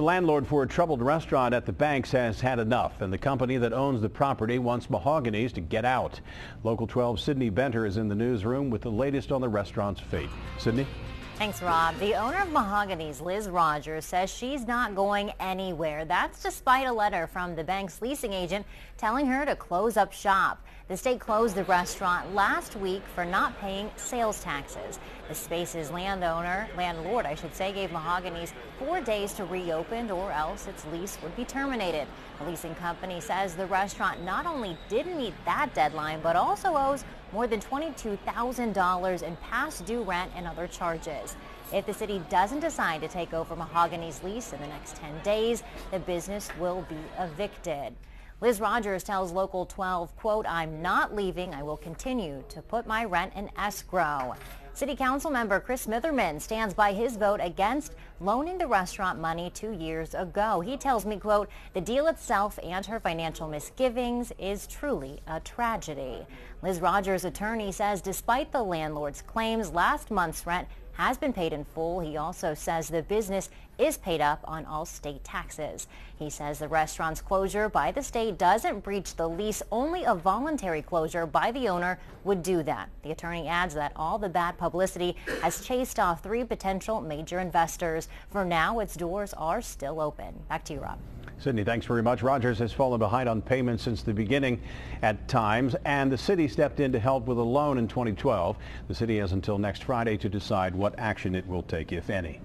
landlord for a troubled restaurant at the Banks has had enough, and the company that owns the property wants Mahogany's to get out. Local 12's Sydney Benter is in the newsroom with the latest on the restaurant's fate. Sydney? Thanks, Rob. The owner of Mahogany's, Liz Rogers, says she's not going anywhere. That's despite a letter from the bank's leasing agent telling her to close up shop. The state closed the restaurant last week for not paying sales taxes. The space's landlord, gave Mahogany's 4 days to reopen or else its lease would be terminated. The leasing company says the restaurant not only didn't meet that deadline, but also owes more than $22,000 in past due rent and other charges. If the city doesn't decide to take over Mahogany's lease in the next 10 days, the business will be evicted. Liz Rogers tells Local 12, quote, "I'm not leaving. I will continue to put my rent in escrow." City Council member Chris Smitherman stands by his vote against loaning the restaurant money 2 years ago. He tells me, quote, "The deal itself and her financial misgivings is truly a tragedy." Liz Rogers' attorney says despite the landlord's claims, last month's rent has been paid in full. He also says the business is paid up on all state taxes. He says the restaurant's closure by the state doesn't breach the lease. Only a voluntary closure by the owner would do that. The attorney adds that all the bad publicity has chased off 3 potential major investors. For now, its doors are still open. Back to you, Rob. Sydney, thanks very much. Rogers has fallen behind on payments since the beginning at times, and the city stepped in to help with a loan in 2012. The city has until next Friday to decide what action it will take, if any.